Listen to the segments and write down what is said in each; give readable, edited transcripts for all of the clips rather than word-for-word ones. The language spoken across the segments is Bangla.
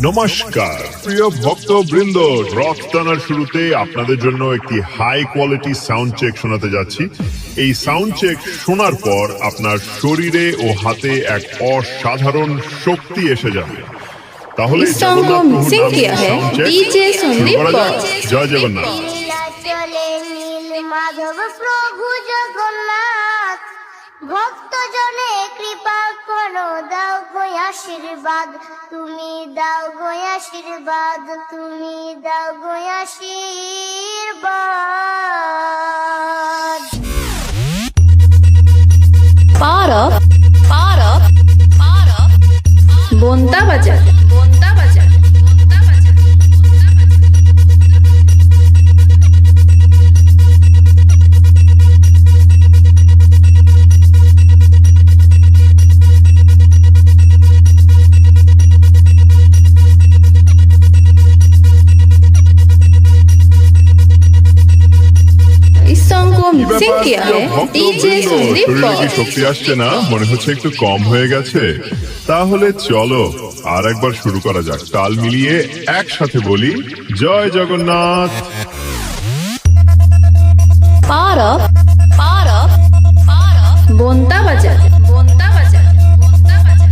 নমস্কার প্রিয় ভক্তবৃন্দ, রথ টানার শুরুতে আপনাদের জন্য একটি হাই কোয়ালিটি সাউন্ড চেক শোনাতে যাচ্ছি। এই সাউন্ড চেক শোনার পর আপনার শরীরে ও হাতে এক অসাধারণ শক্তি এসে যাবে। তাহলে জগন্নাথ প্রভুর নামে সাউন্ড চেক শুরু করা যাক। জয় জগন্নাথ। মাধব প্রভু জগন্নাথ, ভক্ত জনে কৃপা করো, দাও গো আশীর্বাদ, তুমি দাও গো আশীর্বাদ, তুমি দাও গো আশীর্বাদ। পারব পারব পারব বোনতা বাজার বোনতা বাজার বোনতা বাজার। इस सॉन्ग को मिक्सिंग किया है डीजे संदीप শরীরে কি শক্তি আসছে না? মনে হচ্ছে একটু কম হয়ে গেছে। তাহলে চলো আর একবার শুরু করা যাক। তাল মিলিয়ে একসাথে বলি জয় জগন্নাথ। पारब पारब पारब बोनता बाजार बोनता बाजार बोनता बाजार।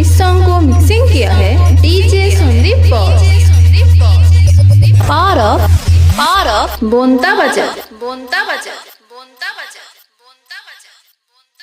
इस सॉन्ग को मिक्सिंग किया है डीजे संदीप पारब पारब बोनता बाजार बोनता बाजार।